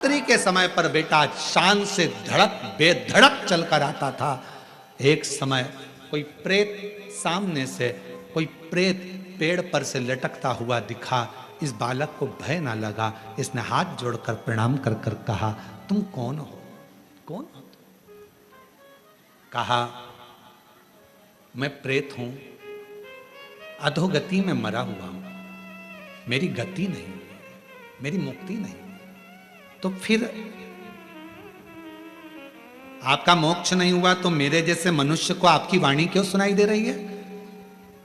रात्रि के समय पर बेटा शान से धड़क बेधड़क चलकर आता था। एक समय कोई प्रेत सामने से, कोई प्रेत पेड़ पर से लटकता हुआ दिखा। इस बालक को भय ना लगा। इसने हाथ जोड़कर प्रणाम कर कर कहा, तुम कौन हो? कौन हो? कहा, मैं प्रेत हूं, अधोगति में मरा हुआ हूं, मेरी गति नहीं, मेरी मुक्ति नहीं। तो फिर आपका मोक्ष नहीं हुआ तो मेरे जैसे मनुष्य को आपकी वाणी क्यों सुनाई दे रही है?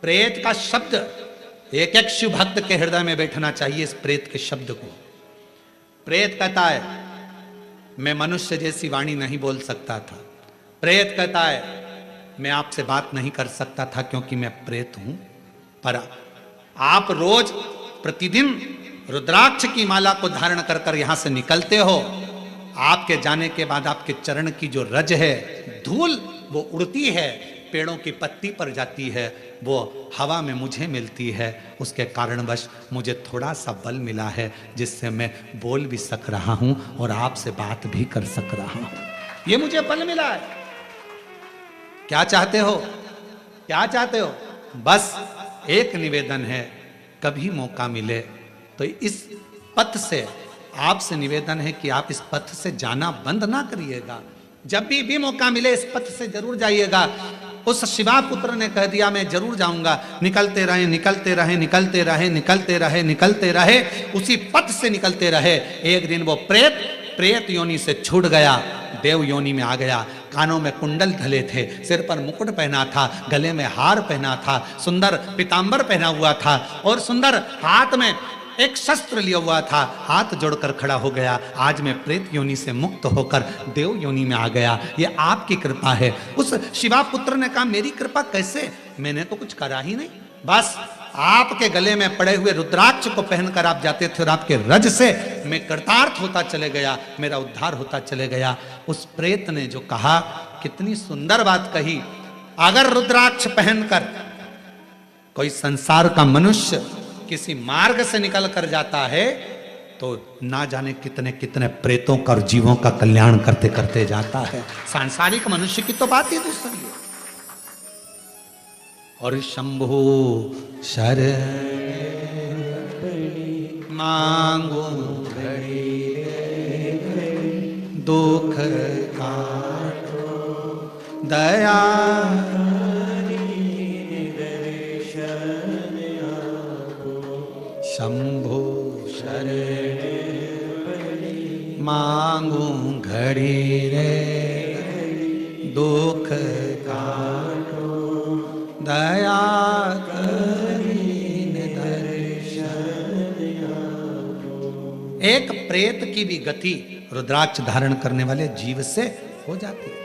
प्रेत का शब्द एक एक शिव भक्त के हृदय में बैठना चाहिए। इस प्रेत के शब्द को प्रेत कहता है, मैं मनुष्य जैसी वाणी नहीं बोल सकता था। प्रेत कहता है, मैं आपसे बात नहीं कर सकता था क्योंकि मैं प्रेत हूं। पर आप रोज प्रतिदिन रुद्राक्ष की माला को धारण कर कर यहां से निकलते हो। आपके जाने के बाद आपके चरण की जो रज है, धूल, वो उड़ती है, पेड़ों की पत्ती पर जाती है, वो हवा में मुझे मिलती है। उसके कारणवश मुझे थोड़ा सा बल मिला है जिससे मैं बोल भी सक रहा हूं और आपसे बात भी कर सक रहा हूं। ये मुझे बल मिला है। क्या चाहते हो? क्या चाहते हो? बस एक निवेदन है, कभी मौका मिले तो इस पथ से आपसे निवेदन है कि आप इस पथ से जाना बंद ना करिएगा। जब भी मौका मिले इस पथ से जरूर जाइएगा। उस शिवा पुत्र ने कह दिया, मैं जरूर जाऊंगा। निकलते रहे, निकलते रहे, निकलते रहे, निकलते रहे, निकलते रहे, उसी पथ से निकलते रहे। एक दिन वो प्रेत योनि से छूट गया, देव योनि में आ गया। कानों में कुंडल धले थे, सिर पर मुकुट पहना था, गले में हार पहना था, सुंदर पीतांबर पहना हुआ था और सुंदर हाथ में एक शस्त्र लिया हुआ था। हाथ जोड़कर खड़ा हो गया, आज मैं प्रेत योनि से मुक्त होकर देव योनि में आ गया। ये आपकी कृपा है। उस शिवा पुत्र ने कहा, मेरी कृपा कैसे? मैंने तो कुछ करा ही नहीं। बस आपके गले में पड़े हुए रुद्राक्ष को पहनकर आप जाते थे और आपके रज से मैं कृतार्थ होता चले गया, मेरा उद्धार होता चले गया। उस प्रेत ने जो कहा, कितनी सुंदर बात कही। अगर रुद्राक्ष पहनकर कोई संसार का मनुष्य किसी मार्ग से निकल कर जाता है तो ना जाने कितने कितने प्रेतों का और जीवों का कल्याण करते करते जाता है। सांसारिक मनुष्य की तो बात ही दूसरी है। और शंभु शरण मांगो दुख काटो दया शंभो शरण मांगू घड़ी रे दुख काटो दया करीन दर्शन। एक प्रेत की भी गति रुद्राक्ष धारण करने वाले जीव से हो जाती है।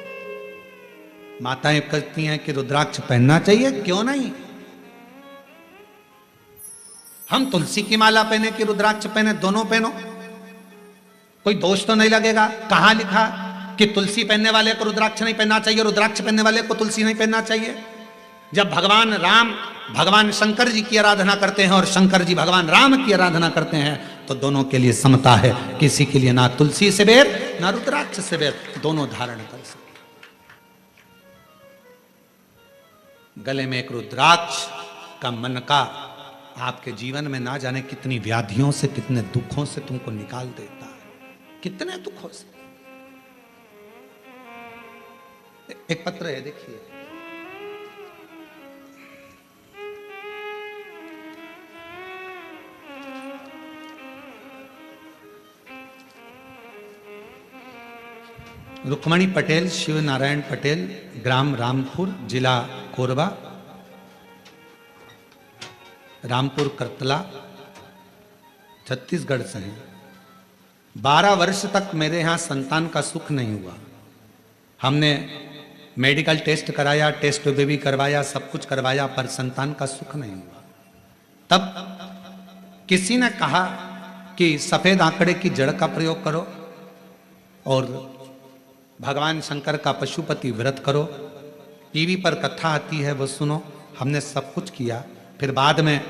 माताएं कहती हैं कि रुद्राक्ष पहनना चाहिए, क्यों नहीं? हम तुलसी की माला पहने कि रुद्राक्ष पहने? दोनों पहनो, कोई दोष तो नहीं लगेगा। कहां लिखा कि तुलसी पहनने वाले को रुद्राक्ष नहीं पहनना चाहिए, रुद्राक्ष पहनने वाले को तुलसी नहीं पहनना चाहिए? जब भगवान राम भगवान शंकर जी की आराधना करते हैं और शंकर जी भगवान राम की आराधना करते हैं तो दोनों के लिए समता है। किसी के लिए ना तुलसी से बैर ना रुद्राक्ष से बैर, दोनों धारण कर सकते। गले में एक रुद्राक्ष का मनका आपके जीवन में ना जाने कितनी व्याधियों से, कितने दुखों से तुमको निकाल देता है। कितने दुखों से। एक पत्र है, देखिए। रुक्मणी पटेल, शिव नारायण पटेल, ग्राम रामपुर, जिला कोरबा, रामपुर करतला, छत्तीसगढ़ से हैं। 12 वर्ष तक मेरे यहाँ संतान का सुख नहीं हुआ। हमने मेडिकल टेस्ट कराया, टेस्ट बेबी करवाया, सब कुछ करवाया, पर संतान का सुख नहीं हुआ। तब किसी ने कहा कि सफेद आंकड़े की जड़ का प्रयोग करो और भगवान शंकर का पशुपति व्रत करो, टीवी पर कथा आती है वो सुनो। हमने सब कुछ किया। फिर बाद में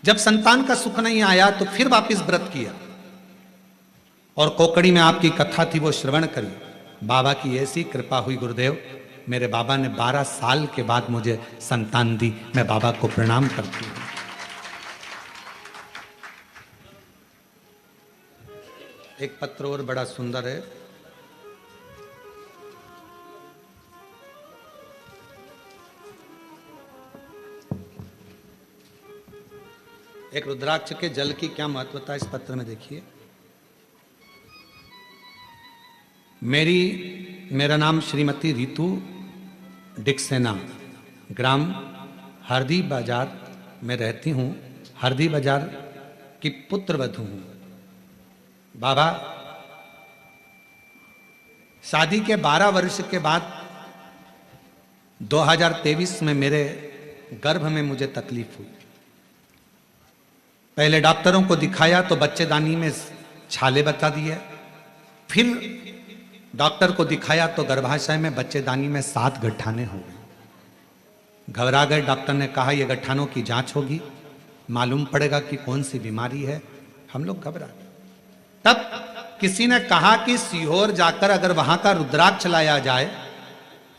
जब संतान का सुख नहीं आया तो फिर वापस व्रत किया। और कोकड़ी में आपकी कथा थी वो श्रवण करी। बाबा की ऐसी कृपा हुई गुरुदेव, मेरे बाबा ने 12 साल के बाद मुझे संतान दी। मैं बाबा को प्रणाम करती हूँ। एक पत्र और बड़ा सुंदर है। एक रुद्राक्ष के जल की क्या महत्वता इस पत्र में देखिए। मेरा नाम श्रीमती रितु डिक्सेना, ग्राम हरदी बाजार में रहती हूँ। हरदी बाजार की पुत्रवधू हूँ। बाबा, शादी के 12 वर्ष के बाद 2023 में मेरे गर्भ में मुझे तकलीफ हुई। पहले डॉक्टरों को दिखाया तो बच्चेदानी में छाले बता दिए। फिर डॉक्टर को दिखाया तो गर्भाशय में बच्चेदानी में 7 गठाने हो गए। घबरा गए। डॉक्टर ने कहा ये गठानों की जांच होगी, मालूम पड़ेगा कि कौन सी बीमारी है। हम लोग घबरा गए। तब किसी ने कहा कि सीहोर जाकर अगर वहां का रुद्राक्ष लाया जाए,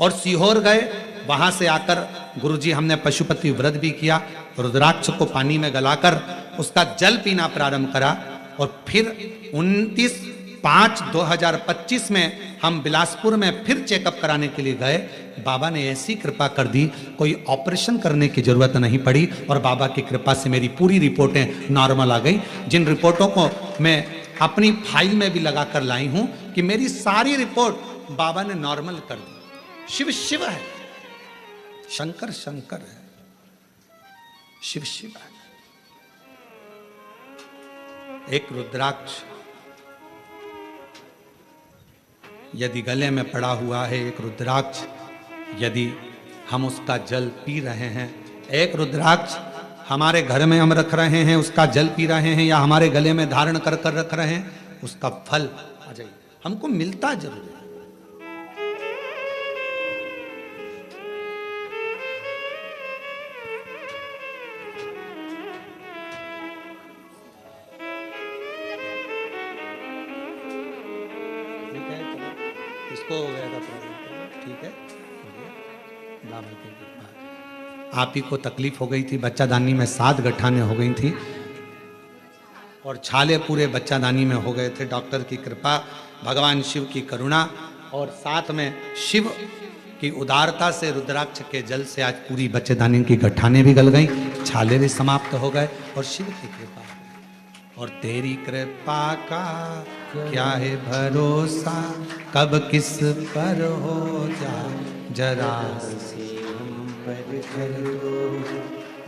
और सीहोर गए। वहां से आकर गुरुजी हमने पशुपति व्रत भी किया। रुद्राक्ष को पानी में गलाकर उसका जल पीना प्रारंभ करा। और फिर 29/5/2025 में हम बिलासपुर में फिर चेकअप कराने के लिए गए। बाबा ने ऐसी कृपा कर दी, कोई ऑपरेशन करने की जरूरत नहीं पड़ी। और बाबा की कृपा से मेरी पूरी रिपोर्टें नॉर्मल आ गई, जिन रिपोर्टों को मैं अपनी फाइल में भी लगाकर लाई हूं कि मेरी सारी रिपोर्ट बाबा ने नॉर्मल कर दी। शिव शिव है, शंकर शंकर है, शिव शिव है। एक रुद्राक्ष यदि गले में पड़ा हुआ है, एक रुद्राक्ष यदि हम उसका जल पी रहे हैं, एक रुद्राक्ष हमारे घर में हम रख रहे हैं, उसका जल पी रहे हैं, या हमारे गले में धारण कर कर रख रहे हैं, उसका फल आ जाए हमको मिलता जरूर है। इसको हो गया था प्रॉब्लम, ठीक है। बाबा की कृपा, आप ही को तकलीफ हो गई थी, बच्चादानी में 7 गठाने हो गई थी और छाले पूरे बच्चादानी में हो गए थे। डॉक्टर की कृपा, भगवान शिव की करुणा और साथ में शिव की उदारता से रुद्राक्ष के जल से आज पूरी बच्चेदानी की गठाने भी गल गई, छाले भी समाप्त हो गए। और शिव की कृपा और तेरी कृपा का क्या है भरोसा, कब किस पर हो जाए जरा सी हम पर कर दो,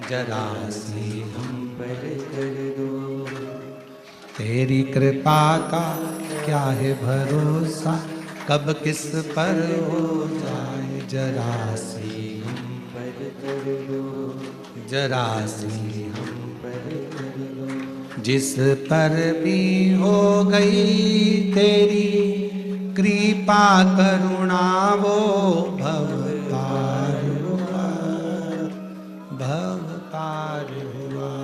जरा सी हम पर कर दो। तेरी कृपा का क्या है भरोसा, कब किस पर हो जाए जरा सी हम पर कर दो, जरा सी हम पर कर दो। जिस पर भी हो गई तेरी कृपा करुणा वो भवतार हुआ, भवतार हुआ।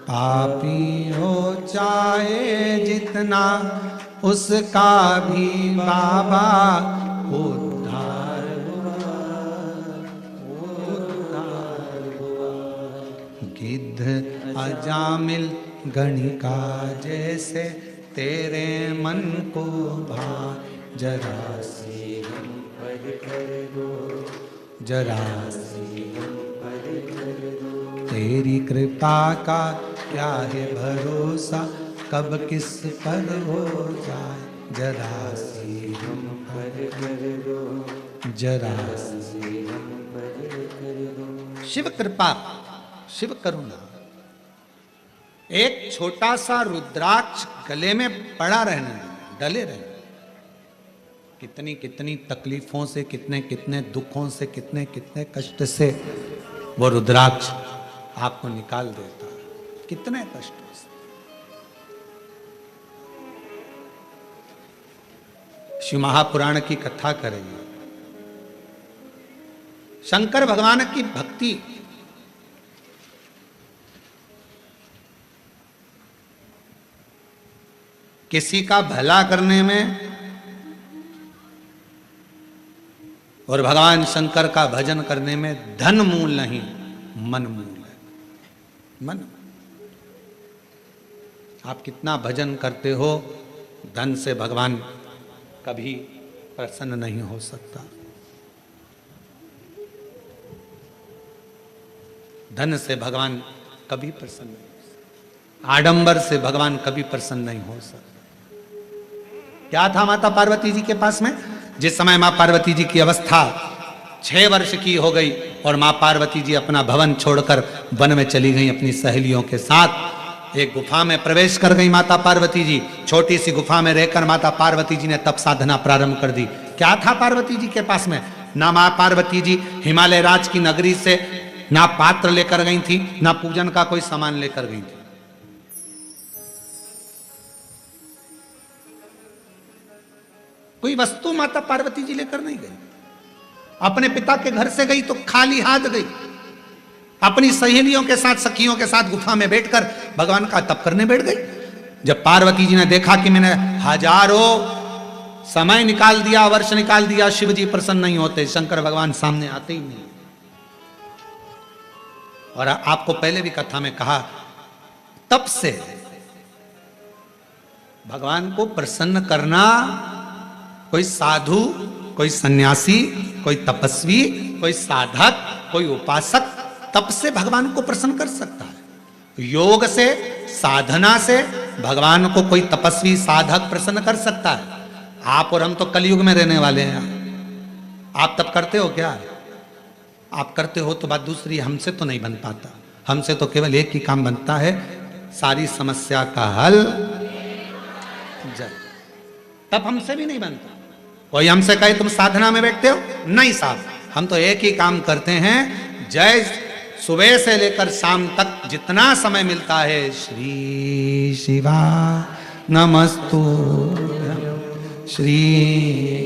पापी हो चाहे जितना उसका भी बाबा उद्धार हुआ, उद्धार हुआ। गिद्ध अजामिल गणिका जैसे तेरे मन को भा, जरा सी हम पर कर दो, जरा सी हम पर कर दो। तेरी कृपा का क्या है भरोसा, कब किस पर हो जाए जरा सी हम पर कर दो, जरा सी हम पर कर दो। शिव कृपा, शिव करुणा। एक छोटा सा रुद्राक्ष गले में पड़ा रहने, डले रहने, कितनी कितनी तकलीफों से, कितने कितने दुखों से, कितने कितने कष्ट से वो रुद्राक्ष आपको निकाल देता है, कितने कष्टों से। शिव महापुराण की कथा करेंगे। शंकर भगवान की भक्ति किसी का भला करने में और भगवान शंकर का भजन करने में धन मूल नहीं, मन मूल है। मन, आप कितना भजन करते हो, धन से भगवान कभी प्रसन्न नहीं हो सकता। धन से भगवान कभी प्रसन्न नहीं हो सकता, आडंबर से भगवान कभी प्रसन्न नहीं हो सकता। क्या था माता पार्वती जी के पास में? जिस समय मां पार्वती जी की अवस्था 6 वर्ष की हो गई और मां पार्वती जी अपना भवन छोड़कर वन में चली गई अपनी सहेलियों के साथ। एक गुफा में प्रवेश कर गई माता पार्वती जी। छोटी सी गुफा में रहकर माता पार्वती जी ने तप साधना प्रारंभ कर दी। क्या था पार्वती जी के पास में? ना मां पार्वती जी हिमालय राज की नगरी से ना पात्र लेकर गई थी, ना पूजन का कोई सामान लेकर गई थी। कोई वस्तु माता पार्वती जी लेकर नहीं गई। अपने पिता के घर से गई तो खाली हाथ गई। अपनी सहेलियों के साथ, सखियों के साथ गुफा में बैठकर भगवान का तप करने बैठ गई। जब पार्वती जी ने देखा कि मैंने हजारों समय निकाल दिया, वर्ष निकाल दिया, शिव जी प्रसन्न नहीं होते, शंकर भगवान सामने आते ही नहीं। और आपको पहले भी कथा में कहा, तप से भगवान को प्रसन्न करना कोई साधु, कोई सन्यासी, कोई तपस्वी, कोई साधक, कोई उपासक तप से भगवान को प्रसन्न कर सकता है। योग से, साधना से भगवान को कोई तपस्वी साधक प्रसन्न कर सकता है। आप और हम तो कलयुग में रहने वाले हैं। आप तप करते हो क्या? आप करते हो तो बात दूसरी, हमसे तो नहीं बन पाता। हमसे तो केवल एक ही काम बनता है, सारी समस्या का हल जल। तब हमसे भी नहीं बनता। कोई हमसे कहे तुम साधना में बैठते हो, नहीं साहब, हम तो एक ही काम करते हैं। जय सुबह से लेकर शाम तक जितना समय मिलता है, श्री शिवा नमस्तु, श्री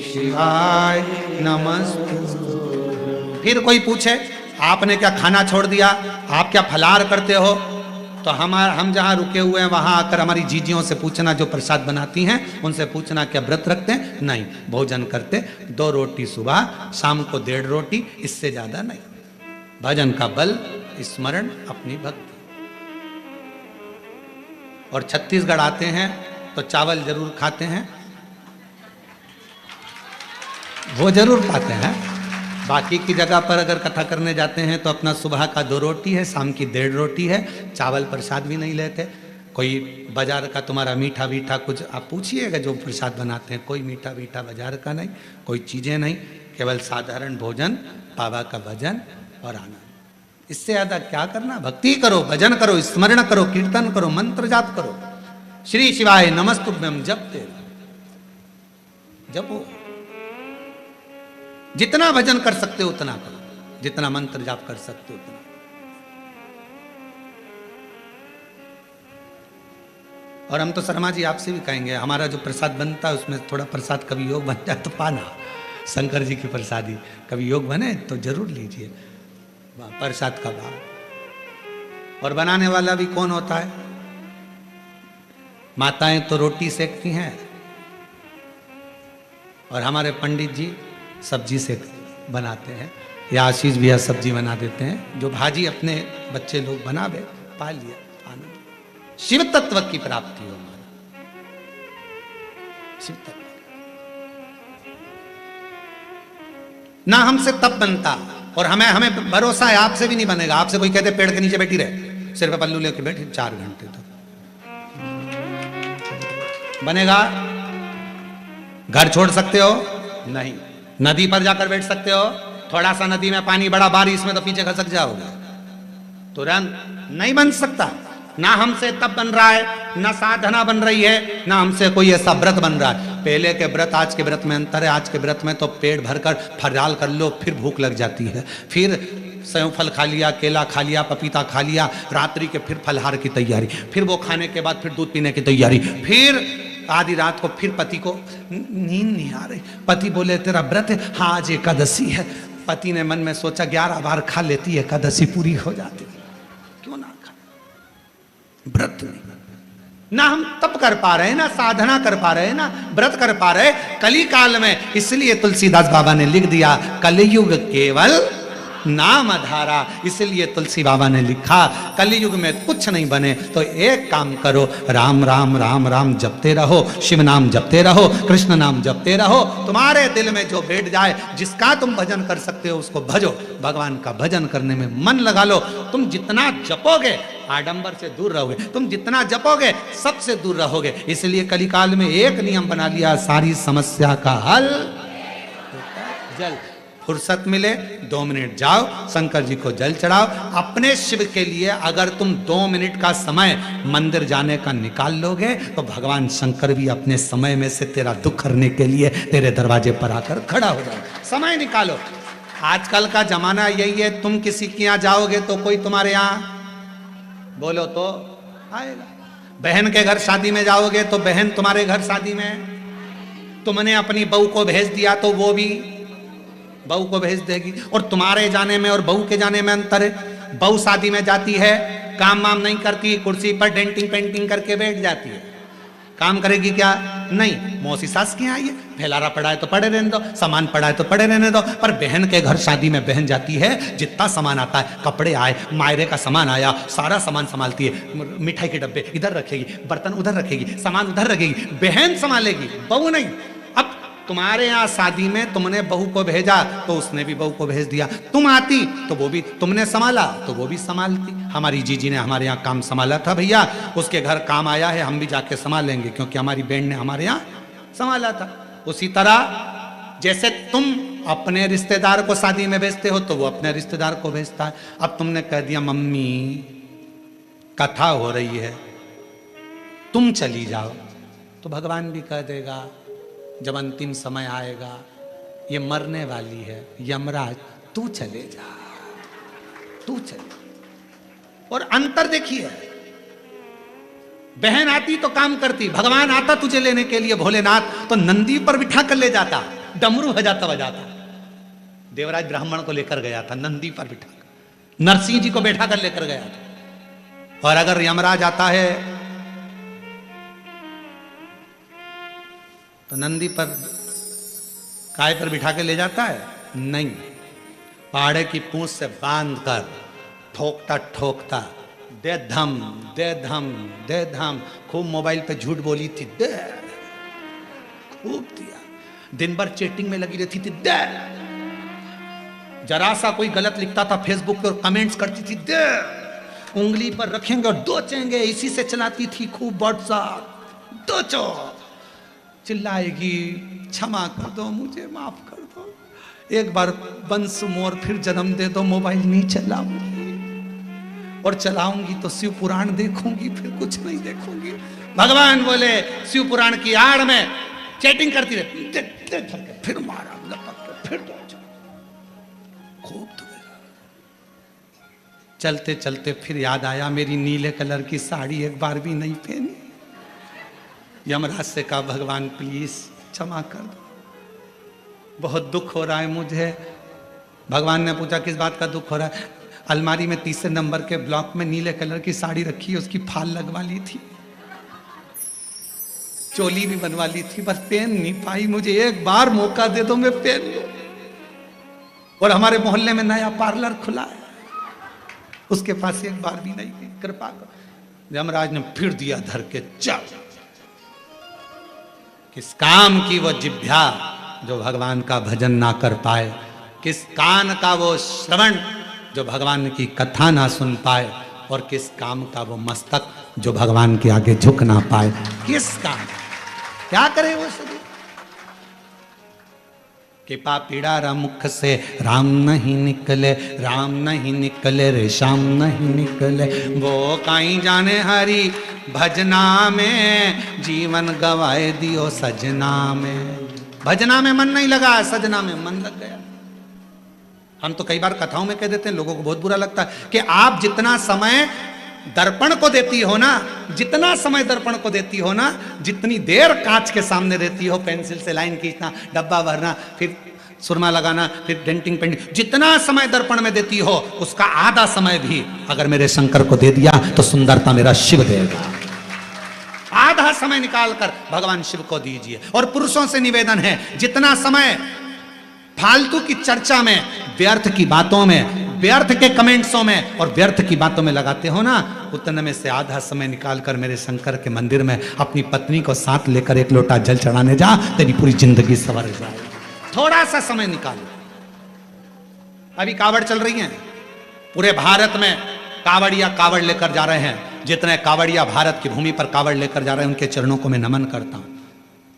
शिवाय नमस्तु। फिर कोई पूछे आपने क्या खाना छोड़ दिया, आप क्या फलाहार करते हो, तो हम जहाँ रुके हुए हैं वहाँ आकर हमारी जीजियों से पूछना, जो प्रसाद बनाती हैं उनसे पूछना क्या व्रत रखते हैं? नहीं, भोजन करते 2 रोटी सुबह, शाम को 1.5 रोटी, इससे ज्यादा नहीं। भजन का बल, स्मरण, अपनी भक्ति। और छत्तीसगढ़ आते हैं तो चावल जरूर खाते हैं, वो जरूर खाते हैं। बाकी की जगह पर अगर कथा करने जाते हैं तो अपना सुबह का 2 रोटी है, शाम की 1.5 रोटी है, चावल प्रसाद भी नहीं लेते। कोई बाजार का तुम्हारा मीठा वीठा कुछ आप पूछिएगा, जो प्रसाद बनाते हैं कोई मीठा वीठा बाजार का नहीं, कोई चीजें नहीं, केवल साधारण भोजन, बाबा का भजन और आनंद। इससे ज्यादा क्या करना? भक्ति करो, भजन करो, स्मरण करो, कीर्तन करो, मंत्र जाप करो, श्री शिवाय नमस्तुभ्यम जपते जपो। जितना भजन कर सकते हो उतना करो, जितना मंत्र जाप कर सकते हो उतना। और हम तो शर्मा जी आपसे भी कहेंगे, हमारा जो प्रसाद बनता है उसमें थोड़ा प्रसाद कभी योग बन जाए तो पाना। शंकर जी की प्रसादी कभी योग बने तो जरूर लीजिए प्रसाद का भाव। और बनाने वाला भी कौन होता है? माताएं तो रोटी सेकती हैं और हमारे पंडित जी सब्जी से बनाते हैं, या आशीष भैया सब्जी बना देते हैं। जो भाजी अपने बच्चे लोग बनावे, पा लिया आनंद। शिव तत्व की प्राप्ति हो, शिव तत्व। ना हमसे तप बनता, और हमें भरोसा है आपसे भी नहीं बनेगा। आपसे कोई कहते पेड़ के नीचे बैठी रहे, सिर पे पल्लू लेके बैठे 4 घंटे तक, बनेगा? घर छोड़ सकते हो? नहीं। नदी पर जाकर बैठ सकते हो? थोड़ा सा नदी में पानी बड़ा बारिश में तो पीछे खसक जाओगे, तुरंत नहीं बन सकता। ना हमसे तप बन रहा है, ना साधना बन रही है, ना हमसे कोई ऐसा व्रत बन रहा है। पहले के व्रत आज के व्रत में अंतर है। आज के व्रत में तो पेट भरकर फराल कर लो, फिर भूख लग जाती है, फिर सेव फल खा लिया, केला खा लिया, पपीता खा लिया, रात्रि के फिर फलहार की तैयारी, फिर वो खाने के बाद फिर दूध पीने की तैयारी, फिर आधी रात को फिर पति को नींद नहीं आ रही, पति बोले तेरा व्रत है, हाँ आज एकादशी है। पति ने मन में सोचा 11 बार खा लेती एकादशी पूरी हो जाती, क्यों ना खा, व्रत नहीं। ना हम तप कर पा रहे हैं, ना साधना कर पा रहे हैं, ना व्रत कर पा रहे कली काल में। इसलिए तुलसीदास बाबा ने लिख दिया कलयुग केवल नाम आधारा। इसलिए तुलसी बाबा ने लिखा कलयुग में कुछ नहीं बने तो एक काम करो, राम राम राम राम जपते रहो, शिव नाम जपते रहो, कृष्ण नाम जपते रहो। तुम्हारे दिल में जो बैठ जाए, जिसका तुम भजन कर सकते हो उसको भजो। भगवान का भजन करने में मन लगा लो। तुम जितना जपोगे आडंबर से दूर रहोगे, तुम जितना जपोगे सबसे दूर रहोगे। इसलिए कलिकाल में एक नियम बना लिया, सारी समस्या का हल जल। फुर्सत मिले 2 मिनट जाओ, शंकर जी को जल चढ़ाओ। अपने शिव के लिए अगर तुम 2 मिनट का समय मंदिर जाने का निकाल लोगे तो भगवान शंकर भी अपने समय में से तेरा दुख करने के लिए तेरे दरवाजे पर आकर खड़ा हो जाए। समय निकालो। आजकल का जमाना यही है, तुम किसी के यहाँ जाओगे तो कोई तुम्हारे यहाँ बोलो तो आएगा। बहन के घर शादी में जाओगे तो बहन तुम्हारे घर शादी में। तुमने अपनी बहू को भेज दिया तो वो भी बहू को भेज देगी। और तुम्हारे जाने में और बहू के जाने में अंतर है। बहू शादी में जाती है, काम वाम नहीं करती, कुर्सी पर डेंटिंग पेंटिंग करके बैठ जाती है। काम करेगी क्या? नहीं। मौसी सास के यहाँ आई है, फैलारा पड़ा है तो पड़े रहने दो, सामान पड़ा है तो पड़े रहने दो। पर बहन के घर शादी में बहन जाती है, जितना सामान आता है, कपड़े आए, मायरे का सामान आया, सारा सामान संभालती है। मिठाई के डब्बे इधर रखेगी, बर्तन उधर रखेगी, सामान उधर रखेगी, बहन संभालेगी, बहू नहीं। अब तुम्हारे यहाँ शादी में तुमने बहू को भेजा तो उसने भी बहू को भेज दिया। तुम आती तो वो भी, तुमने संभाला तो वो भी संभालती। हमारी जीजी ने हमारे यहाँ काम संभाला था भैया, उसके घर काम आया है, हम भी जाके संभालेंगे क्योंकि हमारी बहन ने हमारे यहाँ संभाला था। उसी तरह जैसे तुम अपने रिश्तेदार को शादी में भेजते हो तो वो अपने रिश्तेदार को भेजता है। अब तुमने कह दिया मम्मी कथा हो रही है तुम चली जाओ, तो भगवान भी कह देगा जब अंतिम समय आएगा, ये मरने वाली है, यमराज तू चले जा, तू चले। और अंतर देखिए, बहन आती तो काम करती, भगवान आता तुझे लेने के लिए भोलेनाथ तो नंदी पर बिठा कर ले जाता, डमरू बजाता बजाता। देवराज ब्राह्मण को लेकर गया था नंदी पर बिठा कर, नरसिंह जी को बैठा कर लेकर गया था। और अगर यमराज आता है तो नंदी पर काय पर बिठा के ले जाता है? नहीं, पहाड़े की पूंछ से बांध कर ठोकता ठोकता, दे धम दे धम दे धम। खूब मोबाइल पे झूठ बोली थी, दे, खूब दिया। दिन भर चैटिंग में लगी रहती थी, दे। जरा सा कोई गलत लिखता था फेसबुक पे और कमेंट्स करती थी, दे। उंगली पर रखेंगे और दोचेंगे, इसी से चलाती थी खूब व्हाट्सएप, दोचो। चिल्लाएगी, क्षमा कर दो, मुझे माफ कर दो, एक बार वंश मोर फिर जन्म दे दो, मोबाइल नहीं चलाऊंगी, और चलाऊंगी तो शिव पुराण देखूंगी, फिर कुछ नहीं देखूंगी। भगवान बोले शिव पुराण की आड़ में चैटिंग करती रहती, फिर मारा लपक के, फिर खूब धुएगा। चलते चलते फिर याद आया मेरी नीले कलर की साड़ी एक बार भी नहीं पहनी। यमराज से कहा भगवान प्लीज क्षमा कर दो, बहुत दुख हो रहा है मुझे। भगवान ने पूछा किस बात का दुख हो रहा है? अलमारी में 3 नंबर के ब्लॉक में नीले कलर की साड़ी रखी है, उसकी फाल लगवा ली थी, चोली भी बनवा ली थी, बस पहन नहीं पाई। मुझे एक बार मौका दे दो, मैं पहन लूं। और हमारे मोहल्ले में नया पार्लर खुला है, उसके पास एक बार भी नहीं गई, कृपा करो। यमराज ने फिर दिया धर के, चल। किस काम की वो जिह्वा जो भगवान का भजन ना कर पाए, किस कान का वो श्रवण जो भगवान की कथा ना सुन पाए, और किस काम का वो मस्तक जो भगवान के आगे झुक ना पाए। किस काम, क्या करे वो शरीर? कृपा पीड़ा मुख से राम नहीं निकले, राम नहीं निकले रे श्याम नहीं निकले, वो कहीं जाने हरी भजना में, जीवन गवाए दियो सजना में। भजना में मन नहीं लगा, सजना में मन लग गया। हम तो कई बार कथाओं में कह देते हैं, लोगों को बहुत बुरा लगता है कि आप जितना समय दर्पण को देती हो ना, जितना समय दर्पण को देती हो ना, जितनी देर कांच के सामने रहती हो, पेंसिल से लाइन खींचना, डब्बा भरना, फिर सुरमा लगाना, फिर डेंटिंग पेंटिंग, जितना समय दर्पण में देती हो उसका आधा समय भी अगर मेरे शंकर को दे दिया तो सुंदरता मेरा शिव देगा। समय निकालकर भगवान शिव को दीजिए। और पुरुषों से निवेदन है, जितना समय फालतू की चर्चा में, व्यर्थ की बातों में, व्यर्थ के कमेंट्सों में और व्यर्थ की बातों में लगाते हो ना, उतने में से आधा समय निकालकर मेरे शंकर के मंदिर में अपनी पत्नी को साथ लेकर एक लोटा जल चढ़ाने जा, तेरी पूरी जिंदगी सवर जाए। थोड़ा सा समय निकालो। अभी कावड़ चल रही है, पूरे भारत में कावड़िया कावड़ लेकर जा रहे हैं। जितने कावड़िया भारत की भूमि पर कावड़ लेकर जा रहे हैं, उनके चरणों को मैं नमन करता हूं।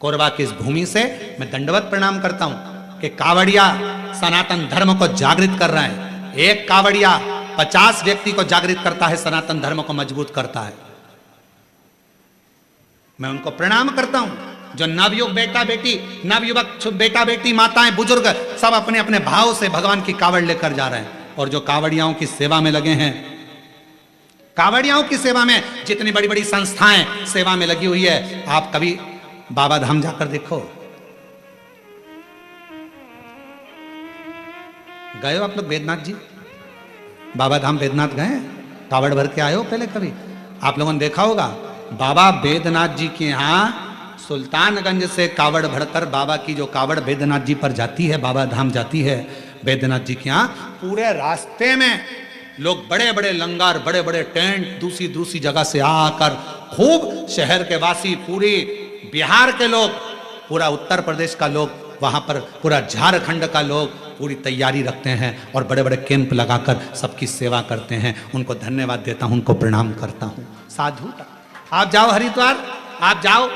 कोरबा की इस भूमि से मैं दंडवत प्रणाम करता हूं कि कावड़िया सनातन धर्म को जागृत कर रहे हैं। एक कावड़िया 50 व्यक्ति को जागृत करता है, सनातन धर्म को मजबूत करता है। मैं उनको प्रणाम करता हूं। जो नवयुवक बेटा बेटी, नवयुवक बेटा बेटी, माताएं, बुजुर्ग सब अपने अपने भाव से भगवान की कावड़ लेकर जा रहे हैं। और जो कावड़ियाओं की सेवा में लगे हैं, कावड़ियाओं की सेवा में जितनी बड़ी बड़ी संस्थाएं सेवा में लगी हुई है, आप कभी बाबा धाम जाकर देखो। गए हो आप लोग बैद्यनाथ जी? बाबा धाम बैद्यनाथ गए? कावड़ भर के आए हो पहले कभी? आप लोगों ने देखा होगा, बाबा बैद्यनाथ जी के यहाँ सुल्तानगंज से कावड़ भरकर बाबा की जो कावड़ बैद्यनाथ जी पर जाती है, बाबा धाम जाती है बैद्यनाथ जी के यहाँ, पूरे रास्ते में लोग बड़े बड़े लंगर, बड़े बड़े टेंट दूसरी दूसरी जगह से आकर, खूब शहर के वासी, पूरी बिहार के लोग, पूरा उत्तर प्रदेश का लोग, वहां पर पूरा झारखंड का लोग पूरी तैयारी रखते हैं और बड़े बड़े कैंप लगाकर सबकी सेवा करते हैं। उनको धन्यवाद देता हूं, उनको प्रणाम करता हूं। साधुता। आप जाओ हरिद्वार, आप जाओ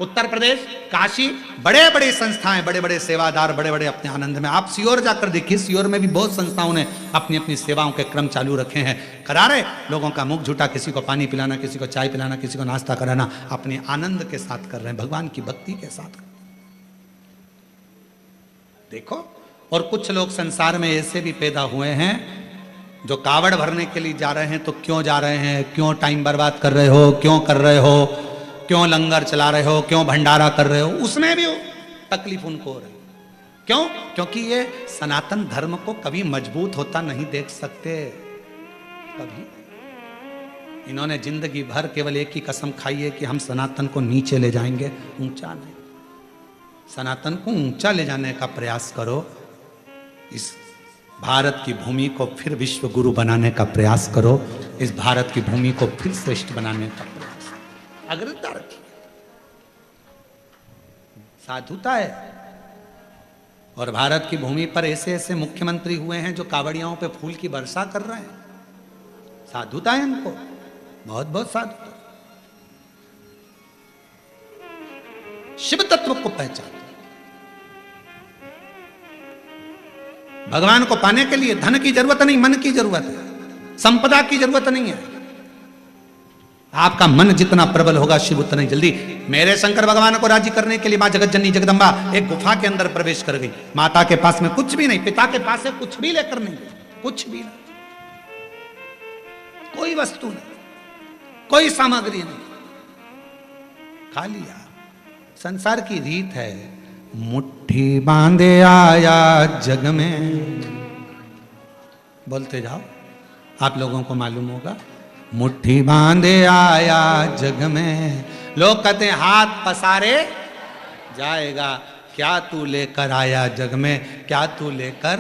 उत्तर प्रदेश, काशी, बड़े बड़े संस्थाएं, बड़े बड़े सेवादार, बड़े बड़े अपने आनंद में। आप सियोर जाकर देखिए, सियोर में भी बहुत संस्थाओं ने अपनी अपनी सेवाओं के क्रम चालू रखे हैं। करा रहे लोगों का मुख झूठा, किसी को पानी पिलाना, किसी को चाय पिलाना, किसी को नाश्ता कराना, अपने आनंद के साथ कर रहे हैं, भगवान की भक्ति के साथ। देखो, और कुछ लोग संसार में ऐसे भी पैदा हुए हैं जो कावड़ भरने के लिए जा रहे हैं तो क्यों जा रहे हैं, क्यों टाइम बर्बाद कर रहे हो, क्यों कर रहे हो, क्यों लंगर चला रहे हो, क्यों भंडारा कर रहे हो, उसमें भी तकलीफ उनको हो रही। क्यों? क्योंकि ये सनातन धर्म को कभी मजबूत होता नहीं देख सकते, कभी। इन्होंने जिंदगी भर केवल एक ही कसम खाई है कि हम सनातन को नीचे ले जाएंगे, ऊंचा नहीं। सनातन को ऊंचा ले जाने का प्रयास करो। इस भारत की भूमि को फिर विश्व गुरु बनाने का प्रयास करो। इस भारत की भूमि को फिर श्रेष्ठ बनाने का प्रयास, अग्रता रखिए। साधुता है। और भारत की भूमि पर ऐसे ऐसे मुख्यमंत्री हुए हैं जो कावड़ियाओं पे फूल की वर्षा कर रहे हैं। साधुता है इनको, बहुत बहुत साधुता। शिव तत्व को पहचान। भगवान को पाने के लिए धन की जरूरत नहीं, मन की जरूरत है, संपदा की जरूरत नहीं है। आपका मन जितना प्रबल होगा, शिव उतना ही जल्दी। मेरे शंकर भगवान को राजी करने के लिए मां जगत जननी जगदम्बा एक गुफा के अंदर प्रवेश कर गई। माता के पास में कुछ भी नहीं, पिता के पास से कुछ भी लेकर नहीं, कुछ भी नहीं, कोई वस्तु नहीं, कोई सामग्री नहीं, खा लिया। संसार की रीत है, मुट्ठी बांधे आया जग में। बोलते जाओ, आप लोगों को मालूम होगा। मुट्ठी बांधे आया जग में, लोग कहते हैं हाथ पसारे जाएगा। क्या तू लेकर आया जग में, क्या तू लेकर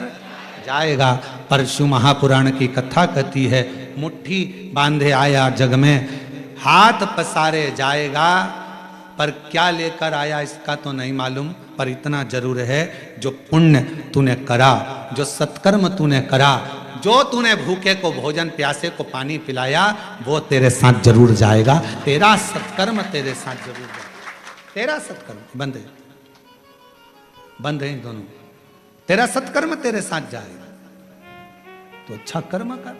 जाएगा। परशु महापुराण की कथा कहती है, मुट्ठी बांधे आया जग में, हाथ पसारे जाएगा, पर क्या लेकर आया इसका तो नहीं मालूम। पर इतना जरूर है, जो पुण्य तूने करा, जो सत्कर्म तूने करा, जो तूने भूखे को भोजन, प्यासे को पानी पिलाया, वो तेरे साथ जरूर जाएगा। तेरा सत्कर्म तेरे साथ जरूर जाएगा। तेरा सत्कर्म बंद है, बंद है दोनों। तेरा सत्कर्म तेरे साथ जाएगा, तो अच्छा कर्म कर।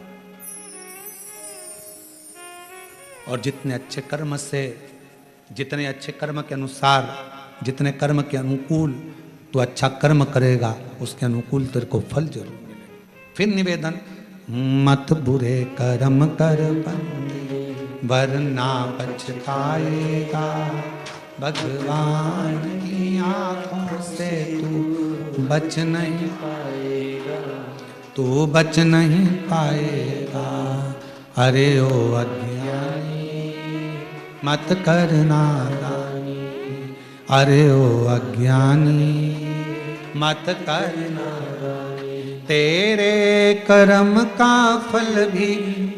और जितने अच्छे कर्म से, जितने अच्छे कर्म के अनुसार, जितने कर्म के अनुकूल तो अच्छा कर्म करेगा, उसके अनुकूल तेरे को फल जरूर मिलेगा। फिर निवेदन, मत बुरे कर्म कर बंदे, वरना पछताएगा। भगवान की आंखों से तू बच नहीं पाएगा, तू बच नहीं पाएगा। अरे ओ अज्ञानी, मत कर नादानी, अरे ओ अज्ञानी मत कर नादानी, तेरे कर्म का फल भी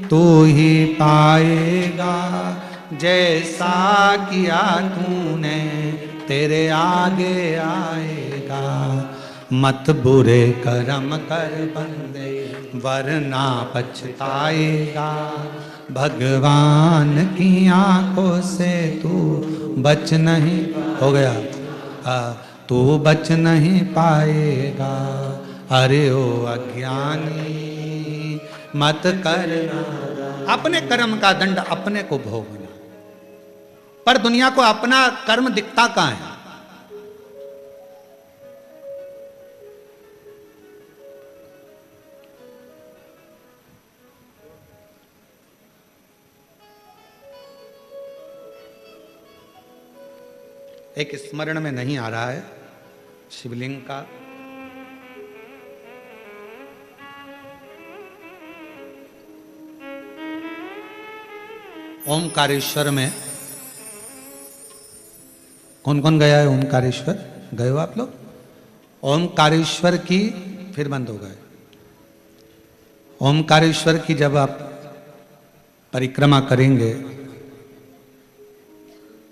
तू ही पाएगा, जैसा किया तूने तेरे आगे आएगा। मत बुरे कर्म कर बंदे वरना पछताएगा, भगवान की आंखों से तू बच नहीं, हो गया, तू बच नहीं पाएगा, अरे ओ अज्ञानी मत करना। अपने कर्म का दंड अपने को भोगना, पर दुनिया को अपना कर्म दिखता कहाँ है? एक स्मरण में नहीं आ रहा है शिवलिंग का, ओमकारेश्वर में कौन कौन गया है? ओमकारेश्वर गए हो आप लोग? ओमकारेश्वर की, फिर बंद हो गए। ओमकारेश्वर की जब आप परिक्रमा करेंगे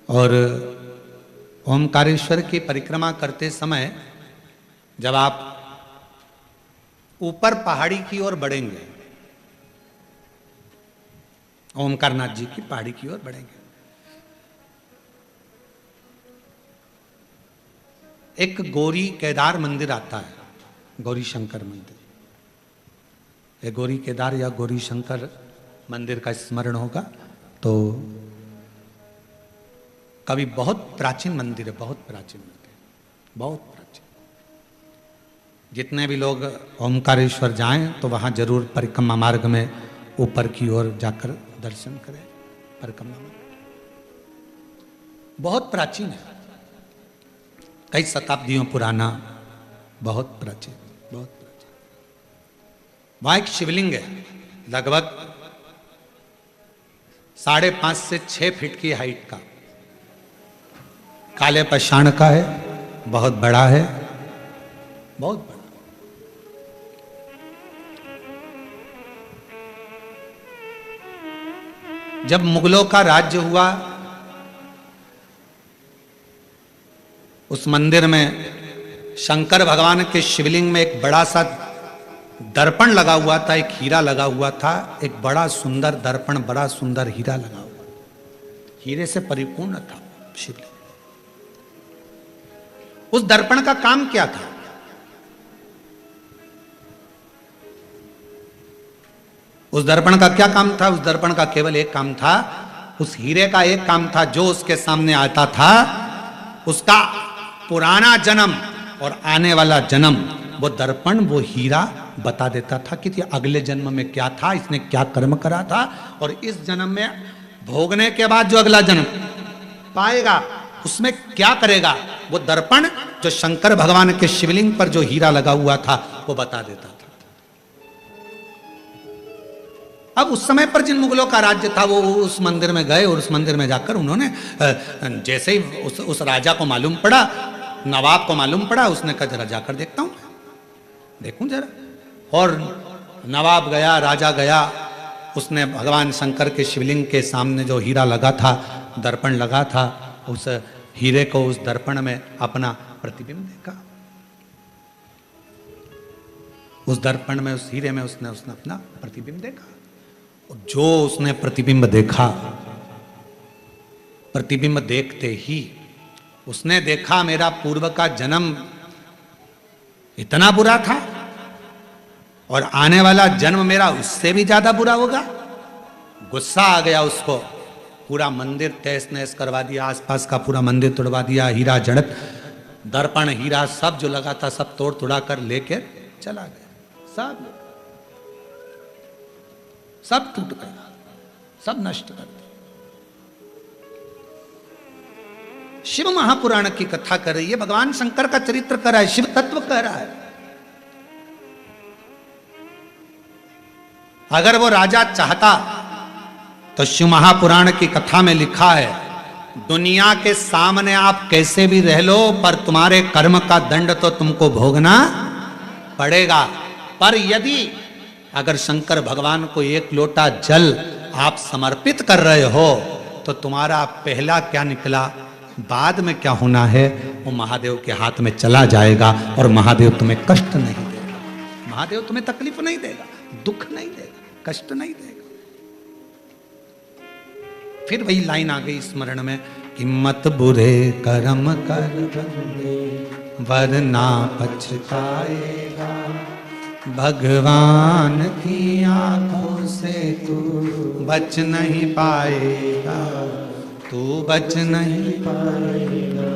और ओमकारेश्वर की परिक्रमा करते समय जब आप ऊपर पहाड़ी की ओर बढ़ेंगे, ओमकारनाथ जी की पहाड़ी की ओर बढ़ेंगे, एक गौरी केदार मंदिर आता है, गौरी शंकर मंदिर। ये गौरी केदार या गौरी शंकर मंदिर का स्मरण होगा तो कभी बहुत प्राचीन मंदिर है, बहुत प्राचीन मंदिर, बहुत प्राचीन। जितने भी लोग ओमकारेश्वर जाएं तो वहां जरूर परिक्रमा मार्ग में ऊपर की ओर जाकर दर्शन करें। परिक्रमा मार्ग बहुत प्राचीन है, कई शताब्दियों पुराना, बहुत प्राचीन, बहुत प्राचीन। वहां एक शिवलिंग है, लगभग 5.5 से 6 फीट की हाइट का, काले पाषाण का है, बहुत बड़ा है, बहुत बड़ा। जब मुगलों का राज्य हुआ, उस मंदिर में शंकर भगवान के शिवलिंग में एक बड़ा सा दर्पण लगा हुआ था, एक हीरा लगा हुआ था, एक बड़ा सुंदर दर्पण, बड़ा सुंदर हीरा लगा हुआ, हीरे से परिपूर्ण था शिवलिंग। उस दर्पण का काम क्या था? उस दर्पण का क्या काम था? उस दर्पण का केवल एक काम था, उस हीरे का एक काम था, जो उसके सामने आता था उसका पुराना जन्म और आने वाला जन्म, वो दर्पण, वो हीरा बता देता था कि अगले जन्म में क्या था, इसने क्या कर्म करा था, और इस जन्म में भोगने के बाद जो अगला जन्म पाएगा उसमें क्या करेगा, वो दर्पण जो शंकर भगवान के शिवलिंग पर जो हीरा लगा हुआ था वो बता देता था। अब उस समय पर जिन मुगलों का राज्य था वो उस मंदिर में गए और उस मंदिर में जाकर उन्होंने जैसे ही उस राजा को मालूम पड़ा, नवाब को मालूम पड़ा, उसने कहा जरा जाकर देखता हूं, देखूं जरा। और नवाब गया, राजा गया, उसने भगवान शंकर के शिवलिंग के सामने जो हीरा लगा था, दर्पण लगा था, उस हीरे को, उस दर्पण में अपना प्रतिबिंब देखा। उस दर्पण में, उस हीरे में उसने अपना प्रतिबिंब देखा। जो उसने प्रतिबिंब देखा, प्रतिबिंब देखते ही उसने देखा मेरा पूर्व का जन्म इतना बुरा था और आने वाला जन्म मेरा उससे भी ज्यादा बुरा होगा। गुस्सा आ गया उसको, पूरा मंदिर तहस नहस करवा दिया, आसपास का पूरा मंदिर तोड़वा दिया, हीरा जड़त, दर्पण, हीरा सब जो लगा था सब तोड़ तुड़ा कर लेकर चला गया। सब टूट गया, सब नष्ट कर दिया। शिव महापुराण की कथा कर रही है, भगवान शंकर का चरित्र कर रहा है, शिव तत्व कह रहा है। अगर वो राजा चाहता तो शिव महापुराण की कथा में लिखा है दुनिया के सामने आप कैसे भी रह लो, पर तुम्हारे कर्म का दंड तो तुमको भोगना पड़ेगा। पर यदि अगर शंकर भगवान को एक लोटा जल आप समर्पित कर रहे हो, तो तुम्हारा पहला क्या निकला, बाद में क्या होना है, वो महादेव के हाथ में चला जाएगा और महादेव तुम्हें कष्ट नहीं देगा, महादेव तुम्हें तकलीफ नहीं देगा, दुख नहीं देगा, कष्ट नहीं देगा। फिर वही लाइन आ गई स्मरण में कि मत बुरे कर्म कर बंदे वरना पछताएगा, भगवान की आंखों से तू बच नहीं पाएगा, तू बच नहीं पाएगा।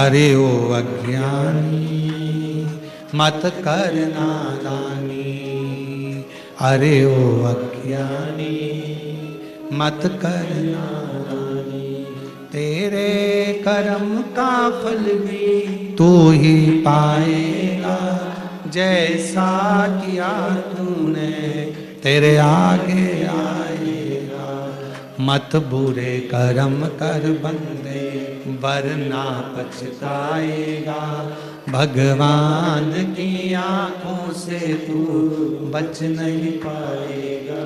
अरे ओ अज्ञानी मत कर नादानी, अरे ओ अज्ञानी मत कर नादानी, तेरे कर्म का फल भी तू ही पाएगा, जैसा किया तूने तेरे आगे आएगा। मत बुरे कर्म कर बंदे वरना पछताएगा, भगवान की आंखों से तू बच नहीं पाएगा,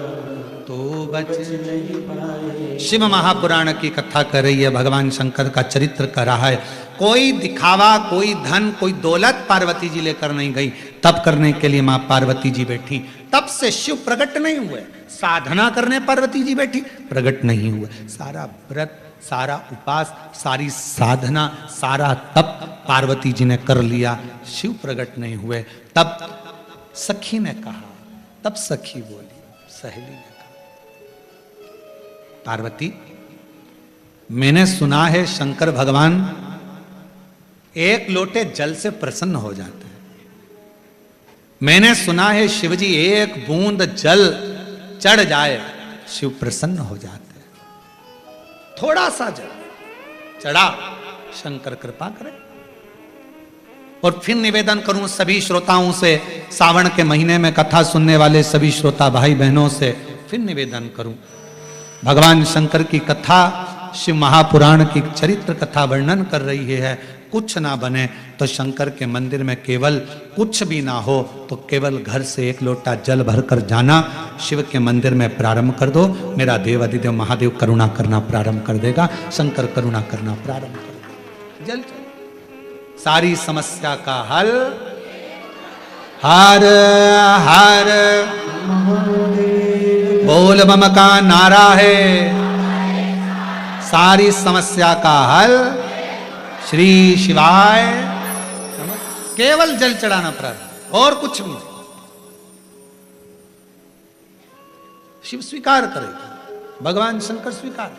तू बच नहीं पाएगा। शिव महापुराण की कथा कर रही है, भगवान शंकर का चरित्र कर रहा है। कोई दिखावा, कोई धन, कोई दौलत पार्वती जी लेकर नहीं गई। तप करने के लिए मां पार्वती जी बैठी, तब से शिव प्रकट नहीं हुए। साधना करने पार्वती जी बैठी, प्रकट नहीं हुए। सारा व्रत, सारा उपास, सारी साधना, सारा तप पार्वती जी ने कर लिया, शिव प्रकट नहीं हुए। तब सखी ने कहा, तब सखी बोली, सहेली ने कहा, पार्वती मैंने सुना है शंकर भगवान एक लोटे जल से प्रसन्न हो जाते हैं। मैंने सुना है शिवजी एक बूंद जल चढ़ जाए शिव प्रसन्न हो जाते हैं। थोड़ा सा जल चढ़ा, शंकर कृपा करे। और फिर निवेदन करूं सभी श्रोताओं से, सावन के महीने में कथा सुनने वाले सभी श्रोता भाई बहनों से फिर निवेदन करूं, भगवान शंकर की कथा, शिव महापुराण की चरित्र कथा वर्णन कर रही है। कुछ ना बने तो शंकर के मंदिर में केवल कुछ भी ना हो तो केवल घर से एक लोटा जल भरकर जाना, शिव के मंदिर में प्रारंभ कर दो। मेरा देव अधिदेव महादेव करुणा करना प्रारंभ कर देगा, शंकर करुणा करना प्रारंभ कर देगा। जल सारी समस्या का हल हर हर बोल बम का नारा है, सारी समस्या का हल श्री शिवाय। केवल जल चढ़ाना प्रारंभ, और कुछ भी। शिव स्वीकार करेगा, भगवान शंकर स्वीकार।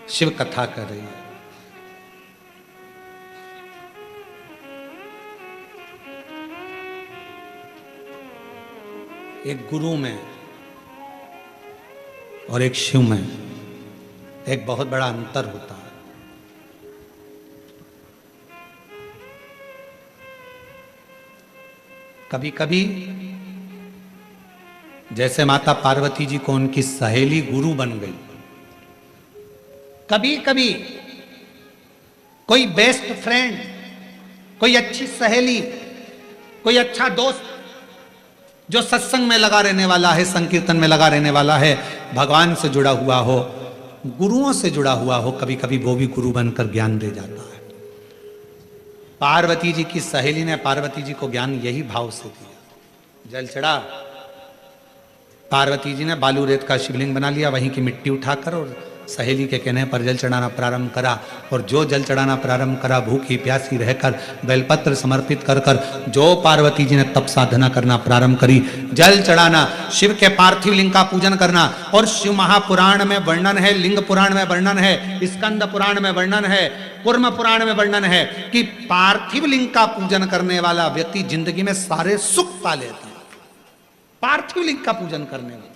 शिव कथा कर रही है। एक गुरु में और एक शिव में एक बहुत बड़ा अंतर होता है। कभी कभी जैसे माता पार्वती जी को उनकी सहेली गुरु बन गई, कभी कभी कोई बेस्ट फ्रेंड, कोई अच्छी सहेली, कोई अच्छा दोस्त जो सत्संग में लगा रहने वाला है, संकीर्तन में लगा रहने वाला है, भगवान से जुड़ा हुआ हो, गुरुओं से जुड़ा हुआ हो, कभी कभी वो भी गुरु बनकर ज्ञान दे जाता है। पार्वती जी की सहेली ने पार्वती जी को ज्ञान यही भाव से दिया। जल चढ़ा, पार्वती जी ने बालू रेत का शिवलिंग बना लिया, वहीं की मिट्टी उठाकर और सहेली के कहने पर जल चढ़ाना प्रारंभ करा। और जो जल चढ़ाना प्रारंभ करा, भूखी प्यासी रहकर बेलपत्र समर्पित कर कर जो पार्वती जी ने तप साधना करना प्रारंभ करी, जल चढ़ाना, शिव के पार्थिव लिंग का पूजन करना। और शिव महापुराण में वर्णन है, लिंग पुराण में वर्णन है, स्कंद पुराण में वर्णन है, कूर्म पुराण में वर्णन है कि पार्थिव लिंग का पूजन करने वाला व्यक्ति जिंदगी में सारे सुख पा लेता है। पार्थिव लिंग का पूजन करने वाला